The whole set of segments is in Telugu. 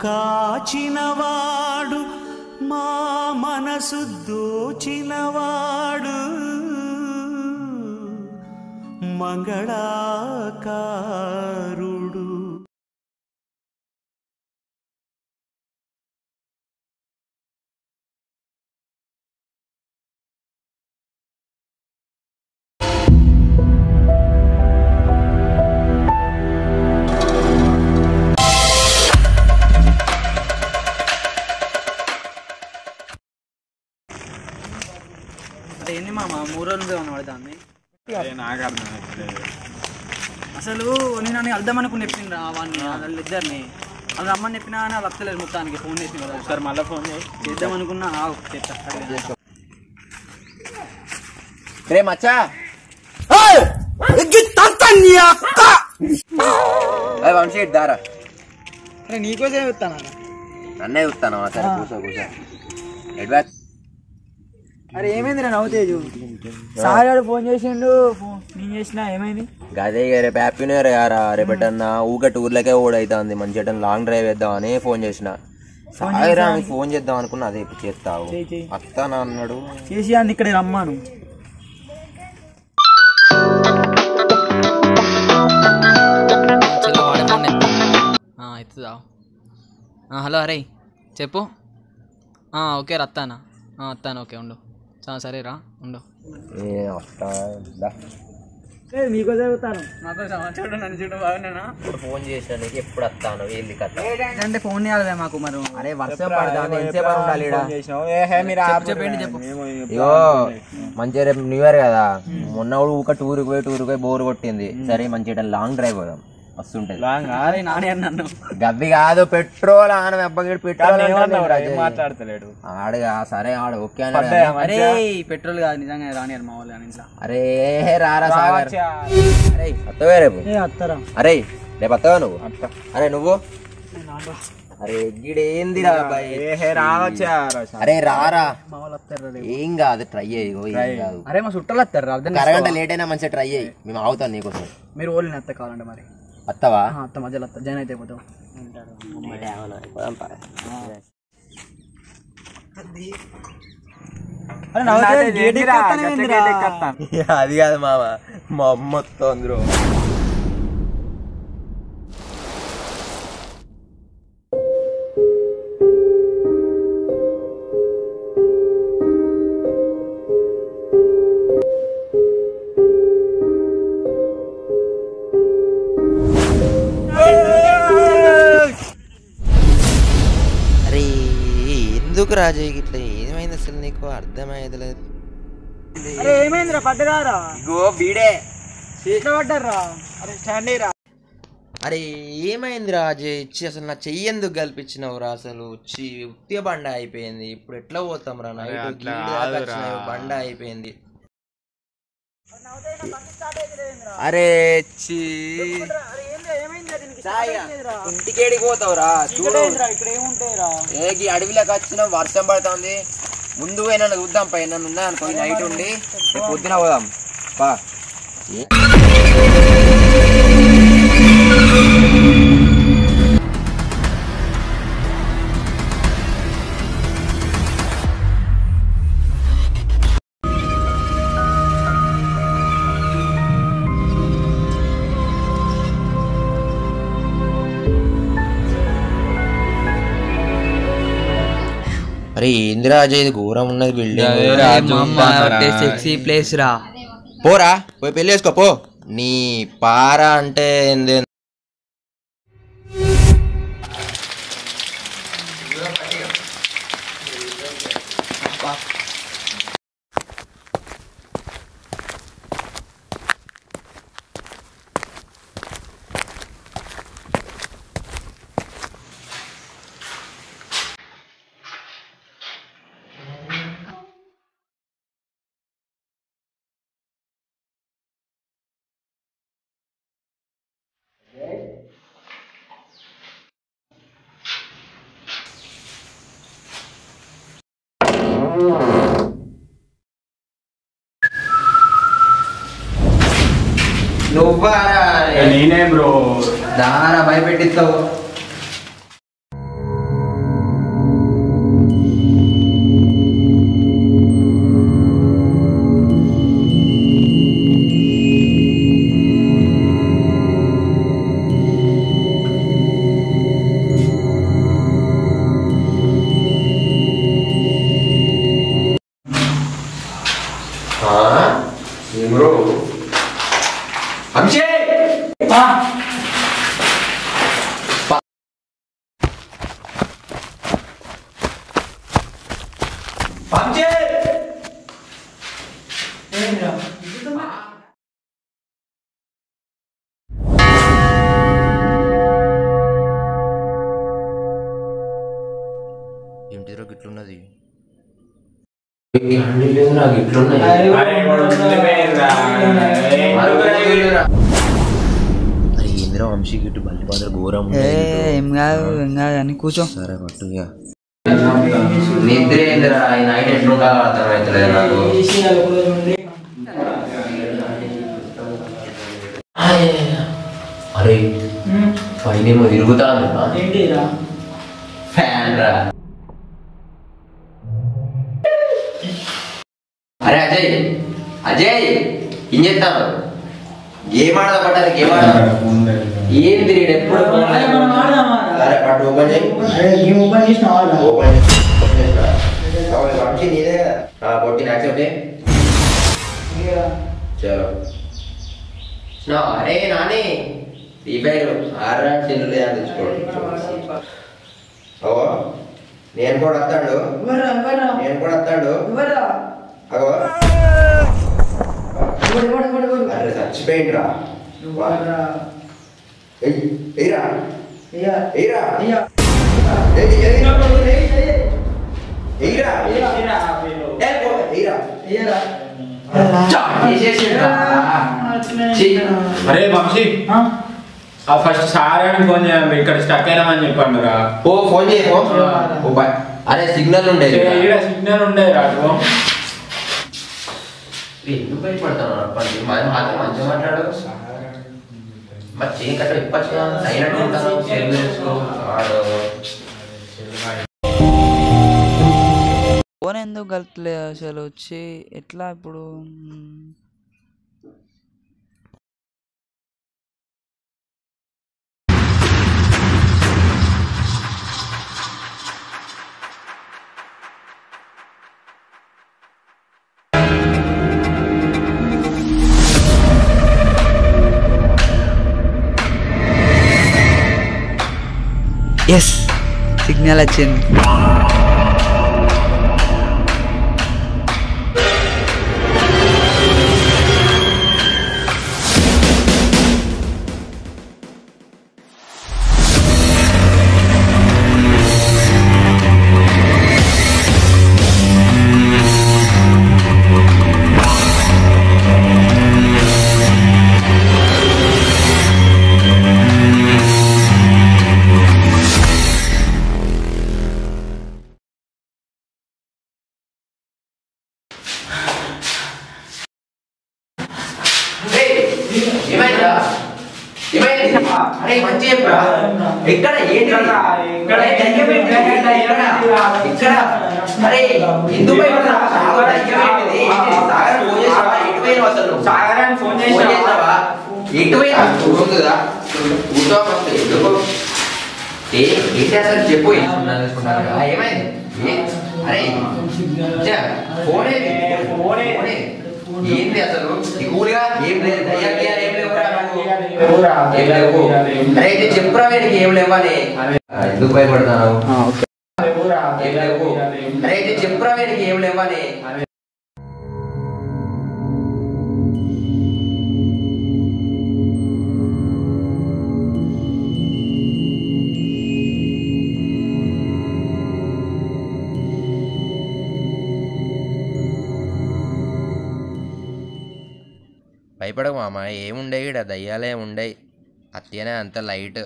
కాచినవాడు మా మనసు దోచినవాడు మంగళాకారుడు. ఏంది మామ 3 రోజులు కనబడదాన్ని అసలు నేను అని అర్థం అనుకుని చెప్పిండ్రా వాడిని వాళ్ళిద్దరిని అది రమ్మని చెప్పినా కానీ వాళ్ళు వస్తలేదు మొత్తానికి ఫోన్ చేసి కదా ఒకసారి మళ్ళీ ఫోన్ చేద్దాం అనుకున్నా రే మచ్చా వంశీ దారా నీకోసే చెప్తాను నన్నే చూస్తాను సరే కూర్చో కూర్చో ఎడ్వా. అరే ఏమైంది రా నవ్వుతేజు సార్ గారు ఫోన్ చేసిండు నేను చేసినా ఏమైంది గదే రేపు హ్యాపీ న్యూ ఇయర్ గారా రేపటన్నా ఊక టూర్లకే ఓడైతుంది మంచిగా లాంగ్ డ్రైవ్ వేద్దామని ఫోన్ చేసిన సాయిరా ఫోన్ చేద్దాం అనుకున్నా అదే ఇప్పుడు చేస్తావు వస్తానా అన్నాడు చేసి అని ఇక్కడ రమ్మాను అవుతుందా. హలో అరే చెప్పు. ఓకే రత్తానా వస్తాను. ఓకే ఉండు సరే రా ఉండు. మీకో చదువుతాను నాతో చూడు నన్ను చూడు బాగున్నా ఫోన్ చేసాను ఎప్పుడు వస్తాను వెళ్ళి కథ అంటే ఫోన్ చేయాలి మాకు మరి. అరే వర్షం పడతాను ఎంతసేపు ఉండాలి చెప్పండి చెప్పు. ఇగో మంచిగా రేపు న్యూ ఇయర్ కదా మొన్న ఊక టూర్కి పోయి బోర్ కొట్టింది. సరే మంచిగా లాంగ్ డ్రైవ్ పోదాం వస్తుంటది. నన్ను గవ్వి కాదు పెట్రోల్ ఆన పెట్రోల్ మాట్లాడతలేడు ఆడగా. సరే ఆడు ఓకే అరే పెట్రోల్ కాదు నిజంగా రాని మా వాళ్ళు ఇంట్లో. అరే రారా సాగర్ అరే వస్తావే రేపు. అరే రేపు వస్తావా నువ్వు? అరే నువ్వు అరే గిడేందిరా అరే రారా ఏం కాదు ట్రై అయ్యి కాదు. అరే మా చుట్టాలు వస్తారు అరగంట లేట్ అయినా మంచిగా ట్రై అయ్యి మేము అవుతాం నీకోసం. మీరు ఓన్లీ అత్త కావాలంటే మరి వస్తావా? అత్త మధ్యలో అత్త జైన్ అయితే పోతావు. అది కాదు మామ మా అమ్మ వస్తుంది. ఎందుకు రాజయ్య ఇట్లా ఏమైంది అసలు నీకు అర్థమయ్యేది లేదు. ఏమైందిరా పడ్డరా వీడే పడ్డారా? అరే ఏమైంది రాజయ్ ఇచ్చి అసలు నా చెయ్యి ఎందుకు కల్పించినవురా? అసలు ఉత్తిగా బండ అయిపోయింది. ఇప్పుడు ఎట్లా పోతాం రా? నైట్ బండ అయిపోయింది. అరే ఇంటికేడికి పోతావురా? చూడు ఏగి అడవిలోకి వచ్చిన వర్షం పడుతుంది. ముందు పోయినా చూద్దాం పైన ఉన్నా అనుకో నైట్ ఉండి పొద్దున పోదాం బా. అరే ఏందిరాజు ఇది ఘోరం ఉన్నది బిల్డింగ్. సెక్సీ ప్లేస్ రా పోరా పోయి పెళ్లి చేసుకో పో. నీ పారా అంటే ఏంది? నేనే బ్రో దారా భయపెట్టిస్తావు. బ్రో అభిషేక్ ఏంటిదో గిట్లున్నది నాకు ఇట్లున్నాయి ఏంద్రా వంశీ గిట్టు బల్లి పాత్ర ఘోరం ఏం కాదు అని కూర్చో. సరే పట్టు నిద్ర ఏందిరా ఈ నైట్ ఎట్లుంటా అర్థమవుతలేదు నాకు. అరే పైన ఏమో తిరుగుతా ఫ్యాన్ రా. అరే అజయ్ అజయ్ ఏం చేస్తాను? గేమ్ ఆడదా పట్టాలి గేమ్ ఆడదా ఏం తిరిగి ఎప్పుడు సరే పట్టు ఓపెన్ చేయి. ఓపెన్ చేసి నీదే కదా కొట్టిన యాక్సెప్ట్ చలో. అరే నాని ఫ్రీ ఫైర్ ఆర్రా చెల్లు లేదా తెచ్చుకోండి. అవో నేను కూడా వస్తాడు అగో అరే చచ్చిపోయింది రా. అరే వంశీ ఫస్ట్ సార్ అని ఫోన్ చేయండి, ఇక్కడ స్టక్ అయినామని చెప్పండి రా. ఓ ఫోన్ చేయో. అరే సిగ్నల్ ఉండేది సిగ్నల్ ఉండే రాదు. ఎందుకు భయపడతాను? మంచిగా మాట్లాడు. మరి చేయి కట్ట ఇప్పచ్చు సైలెంట్ ఉంటాను. ఫోన్ ఎందుకు కలుపుతలేదు అసలు వచ్చి ఎట్లా ఇప్పుడు? ఎస్ సిగ్నల్ వచ్చింది. అరే మంచి చెప్పరా ఎక్కడ ఏంటి అరే ఎందుకు సాగరాన్ని ఫోన్ చేసావా? ఎటువైనా చూస్తుందా ఎందుకు ఏంటి అసలు చెప్పు. ఏమైంది? అరే ఫోన్ ఏంటి అసలు కూలిగా ఏం లేదు ఏం లేవు. అరే చెప్పురా వీడికి ఏం లేవని. ఎందుకు భయపడతాను? ఏం లేవు. అరే చెప్పురా వీడికి ఏం లేవని. భయపడకు మామ, ఏముండే ఇక్కడ దయ్యాలే ఉండే. అత్యనే అంత లైట్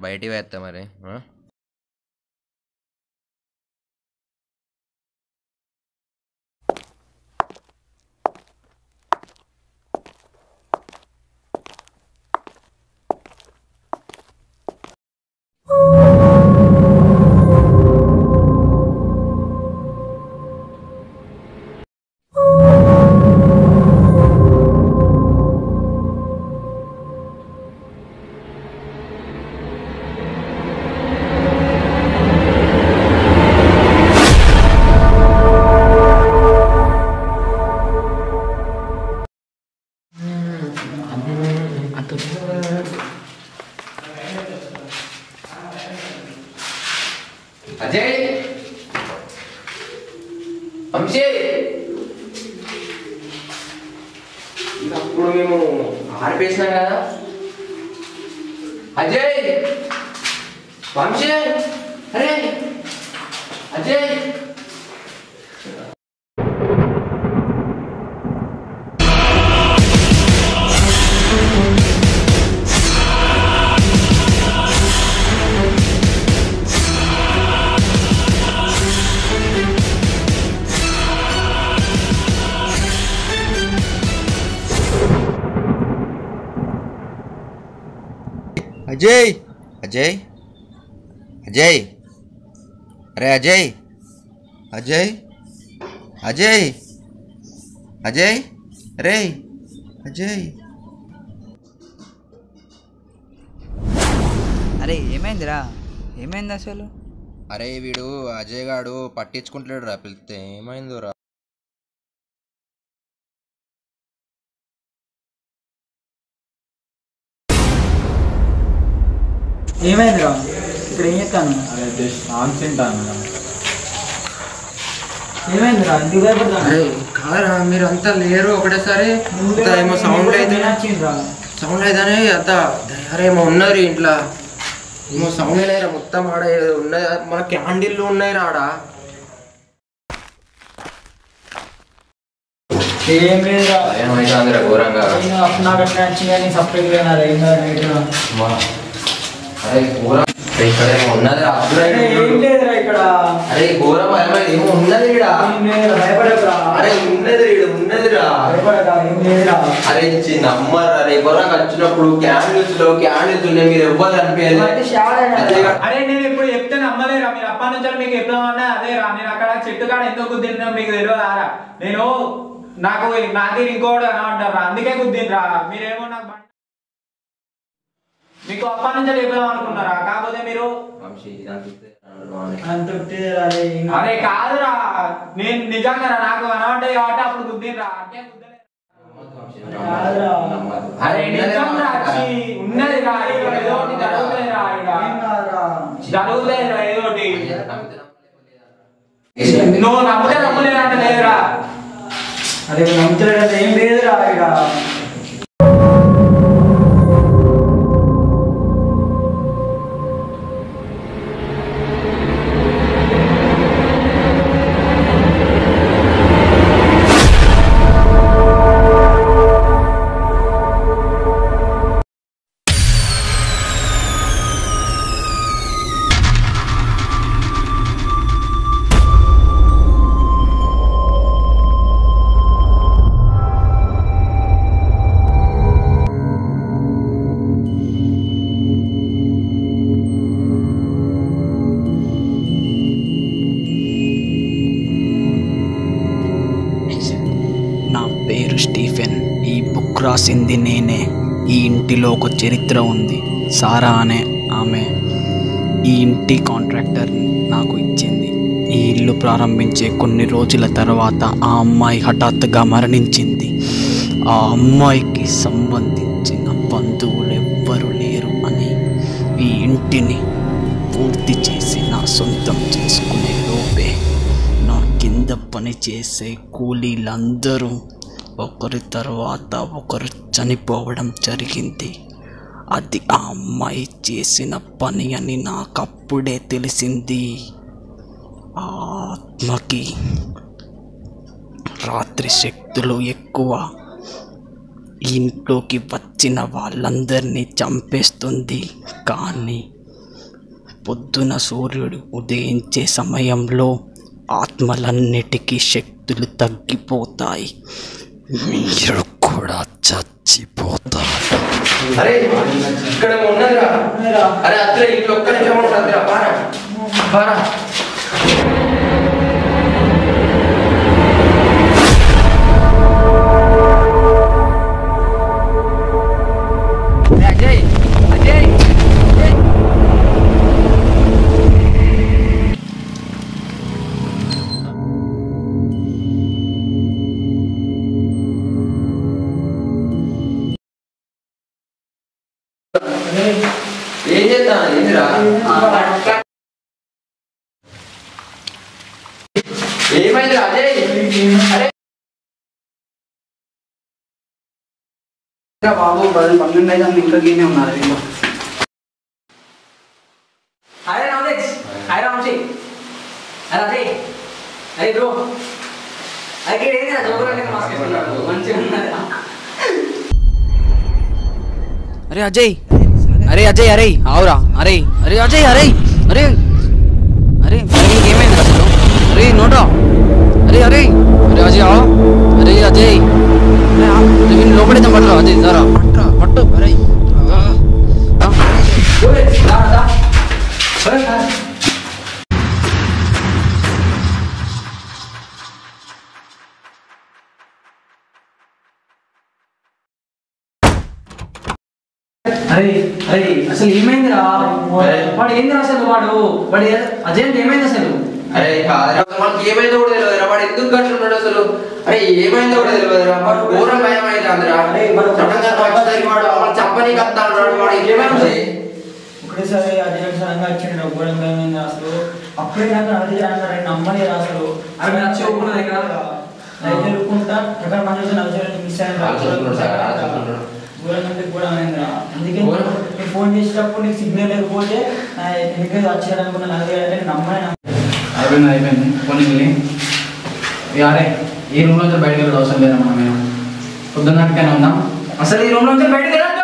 బయటికి వేస్తా మరి. అప్పుడు మేము ఆర్పేసినాం కదా. అజయ్ వంశీ అరే అజయ్ అజయ్ అజయ్ అజయ్ అరే అజయ్ అజయ్ అజయ్ అజయ్ రే అజయ్. అరే ఏమైందిరా, ఏమైంది అసలు? అరే వీడు అజయ్ గాడు పట్టించుకుంటలేడు రా, పిలిస్తే ఏమైందో రా. ఏమైందిరా? ఇక్కడ ఏం చెప్తాను? ఏమైందిరా? ఎందుకు భయపడతాను? అరే కాదరా మీరు అంతా లేరు ఒకటేసారి ఏమో సౌండ్ అయితే సౌండ్ అయితేనే అంత అరేమో ఉన్నారు ఇంట్లో, ఏమో సౌండ్ అయినాయిరా మొత్తం ఆడ ఉన్నాయి, మన క్యాండిల్లు ఉన్నాయిరా ఆడ. ఏం లేదురా, ఏమైతుందిరా ఘోరంగా. నాకు అట్లా నచ్చింది కానీ సపరేట్ పోయినారా ఏం అరే ఘోరం ఇక్కడ ఏమో ఉన్నదిరా. లేదురా ఇక్కడ. అరే ఘోరం ఏమో ఉన్నది ఈడ. భయపడకురా. అరే ఉన్నది ఈడ ఉన్నదిరా. ఏం లేదురా. అరే నమ్మరా రే ఘోరంగా వచ్చినప్పుడు క్యాండిల్స్ ఉన్నాయి, మీరు ఎవ్వరు అనిపించలేదు. అరే నేను ఇప్పుడు చెప్తే నమ్మలేరా మీరు? అప్పటి నుంచి మీకు ఎప్పుడన్నా అదే రా, నేను అక్కడ చెట్టు కాడ ఎందుకు గుద్దినా మీకు తెలియదారా? నేను నాది ఇంకోటి అని అంటారా, అందుకే గుద్దినరా. మీరేమో నాకు మీకు అప్పటి నుంచి చెప్దాం అనుకున్నారా? కాకపోతే మీరు అరే కాదురా, నేను నిజంగా నాకు అనవంటాయి కాబట్టి అప్పుడు గుద్దినరా, అంటే అరే నిజంగా ఉన్నది రా, ఏదో జరుగుతుందిరా, జరుగుతుందిరా ఏదోటి. నువ్వు నమ్మలేదంటే లేదురా. అరే నమ్ముతలేదంటే ఏం లేదురా ఇక. స్టీఫెన్. ఈ బుక్ రాసింది నేనే. ఈ ఇంటిలో ఒక చరిత్ర ఉంది. సారా అనే ఆమె ఈ ఇంటి కాంట్రాక్టర్ నాకు ఇచ్చింది. ఈ ఇల్లు ప్రారంభించే కొన్ని రోజుల తర్వాత ఆ అమ్మాయి హఠాత్తుగా మరణించింది. ఆ అమ్మాయికి సంబంధించిన బంధువులు ఎవ్వరూ లేరు అని ఈ ఇంటిని పూర్తి చేసి నా సొంతం చేసుకునే లోపే నా కింద పని చేసే కూలీలందరూ ఒకరి తర్వాత ఒకరు చనిపోవడం జరిగింది. అది ఆ అమ్మాయి చేసిన పని అని నాకప్పుడే తెలిసింది. ఆ ఆత్మకి రాత్రి శక్తులు ఎక్కువ. ఇంట్లోకి వచ్చిన వాళ్ళందరినీ చంపేస్తుంది. కానీ పొద్దున సూర్యుడు ఉదయించే సమయంలో ఆత్మలన్నిటికీ శక్తులు తగ్గిపోతాయి. మీరు కూడా చచ్చిపోతారు. అరే ఇక్కడ ఉన్నదిరా. అరే అట్లా ఇంట్లో ఒక్క నిమిషం ఉంటుంది. పారా పారా. అజయ్ అజయ్ ఏం చేస్తా ఏందిరా? ఏమైందిరా అజయ్? అరే బాబు 12 అయితే ఇంకా గీనే ఉన్నారు వీళ్ళు. అరే రామేష్, అరే రామజీ, అరే అజయ్, అరే బ్రో, అరే ఏంటి జోగులు మాస్క్ వేసుకున్నాడు మంచిగా ఉన్నారు. అరే అజయ్, అరే అజయ్, అరే ఆవురా, అరే అరే అజయ్, అరే అరే అరే ఏమైంది అసలు? అరే నోటా, అరే అరే అరే అజయ్, అరే అజయ్, వీళ్ళు లోపడైతే పట్టరా అజయ్, దారా పట్టు. అరే అరే అరే అసలు ఏమైందిరా? వాడు ఏంది అసలు? వాడు అజయ్ ఏమైంది అసలు? అరే మనకి ఏమైందో కూడా తెలియదురా, వాడు ఎందుకు కట్టున్నాడు అసలు? అరే ఏమైందో కూడా తెలియదురా, వాడు ఘోరం భయం అయితే అందరా చంపనీకి వస్తాడు వాడు. ఏమైంది ఒకటేసారి అజయ్ సడన్గా వచ్చిండు, ఘోరం భయమైంది అసలు. అప్పుడే నాకు అజయ్ అన్నారు, నమ్మలేదు అసలు. అవి వచ్చి ఒప్పుకున్న దగ్గర ఎదుర్కొంటా ఎక్కడ మంది నవ్వుతారని మిస్ అయ్యాను. ఘోరం అంటే కూడా అయిందిరా. అందుకే నేను ఫోన్ చేసేటప్పుడు నీకు సిగ్నల్ లేకపోతే ఎందుకు వచ్చారనుకున్నా నలభై నమ్మని. అయిపోయింది కొన్ని యారే ఈ రూమ్ నుంచి బయటకు వెళ్ళడం అవసరం లేదా? మనం పొద్దున్నట్టుగానే ఉందాం. అసలు ఈ రూమ్ నుంచి బయటకు వెళ్ళదు.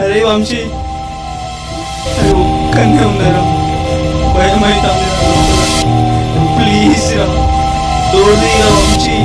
అరే వంశీ, అరే ఒక్కనే ఉన్నారా? భయమైతుంది, ప్లీజ్ రా తోడుగా వంశీ.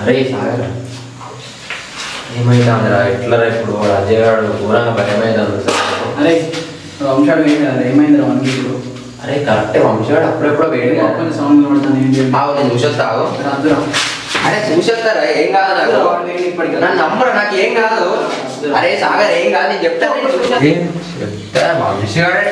అరే సాగర్ ఏమైతుందిరా? ఎట్లరా ఇప్పుడు? వాడు అజయ్ గారు ఘోరంగా భయమైతుంది. అరే వంశాడు ఏమైందిరా మనకి ఇప్పుడు? అరే కరెక్టే, వంశాడు అప్పుడెప్పుడో వేడి కొన్ని సౌండ్ పడుతుంది. ఆవు నేను చూసేస్తావు. అద్దురా అరే చూసేస్తారా? ఏం కాదు నాకు, నన్ను నమ్మరు, నాకు ఏం కాదు. అరే సాగర్ ఏం కాదు, నేను చెప్తా వంశీ గారే.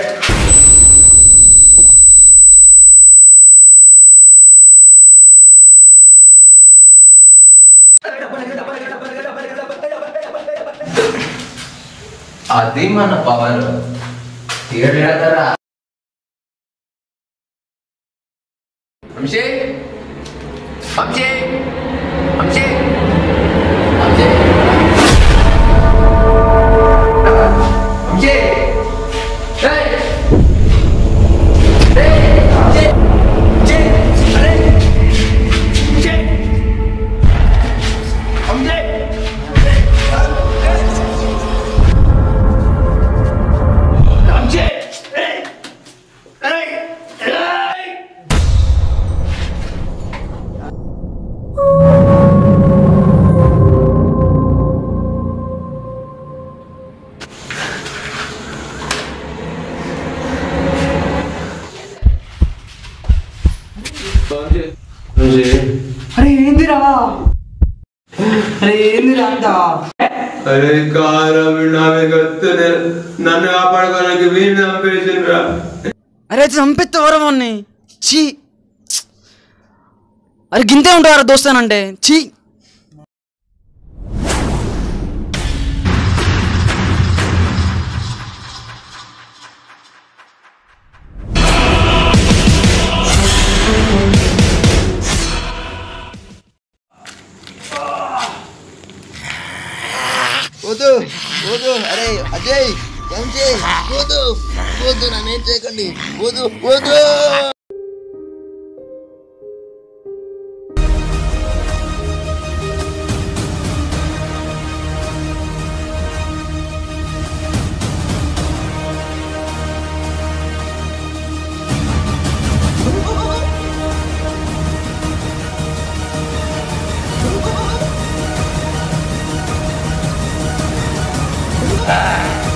అది మన పవర్. తీయడరా వంశీ, వంశీ, వంశీ, వంశీ, వంశీ, ఏయ్ ఏయ్ వంశీ, వంశీ, అరే వంశీ, వంశీ. అరే ఏందిరా? అరే ఏందిరా అంతా? అరే కారం నన్ను కాపాడుకోవడానికి వీళ్ళు చంపేసిండ్రా. అరే చంపెత్తవరా వాడిని? చీ, అరే గింతే ఉంటారా దోస్తానంటే? చీ. అజయ్ వంశీ వద్దు వద్దు నన్నేం చేయకండి వద్దు వద్దు Ah!